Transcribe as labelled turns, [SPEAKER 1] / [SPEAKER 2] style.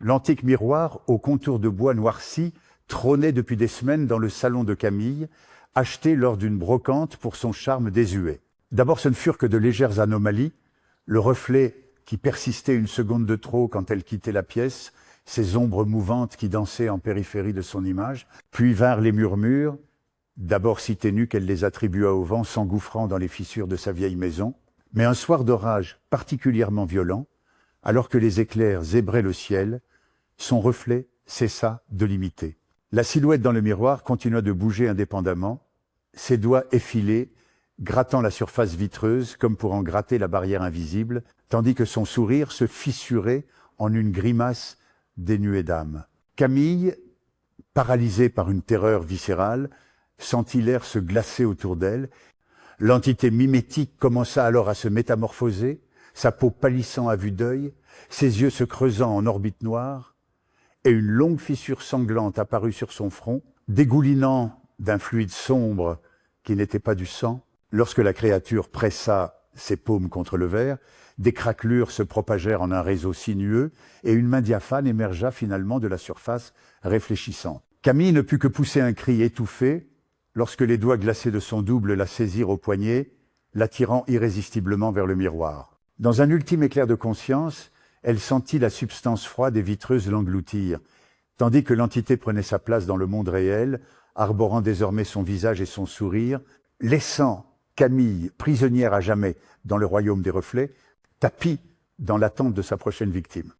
[SPEAKER 1] L'antique miroir, aux contours de bois noirci, trônait depuis des semaines dans le salon de Camille, acheté lors d'une brocante pour son charme désuet. D'abord, ce ne furent que de légères anomalies, le reflet qui persistait une seconde de trop quand elle quittait la pièce, ces ombres mouvantes qui dansaient en périphérie de son image, puis vinrent les murmures, d'abord si ténus qu'elle les attribua au vent s'engouffrant dans les fissures de sa vieille maison, mais un soir d'orage particulièrement violent, alors que les éclairs zébraient le ciel, son reflet cessa de l'imiter. La silhouette dans le miroir continua de bouger indépendamment, ses doigts effilés, grattant la surface vitreuse comme pour en gratter la barrière invisible, tandis que son sourire se fissurait en une grimace dénuée d'âme. Camille, paralysée par une terreur viscérale, sentit l'air se glacer autour d'elle. L'entité mimétique commença alors à se métamorphoser, sa peau pâlissant à vue d'œil, ses yeux se creusant en orbite noire, et une longue fissure sanglante apparut sur son front, dégoulinant d'un fluide sombre qui n'était pas du sang. Lorsque la créature pressa ses paumes contre le verre, des craquelures se propagèrent en un réseau sinueux et une main diaphane émergea finalement de la surface réfléchissante. Camille ne put que pousser un cri étouffé lorsque les doigts glacés de son double la saisirent au poignet, l'attirant irrésistiblement vers le miroir. Dans un ultime éclair de conscience, elle sentit la substance froide et vitreuse l'engloutir, tandis que l'entité prenait sa place dans le monde réel, arborant désormais son visage et son sourire, laissant Camille prisonnière à jamais dans le royaume des reflets, tapie dans l'attente de sa prochaine victime.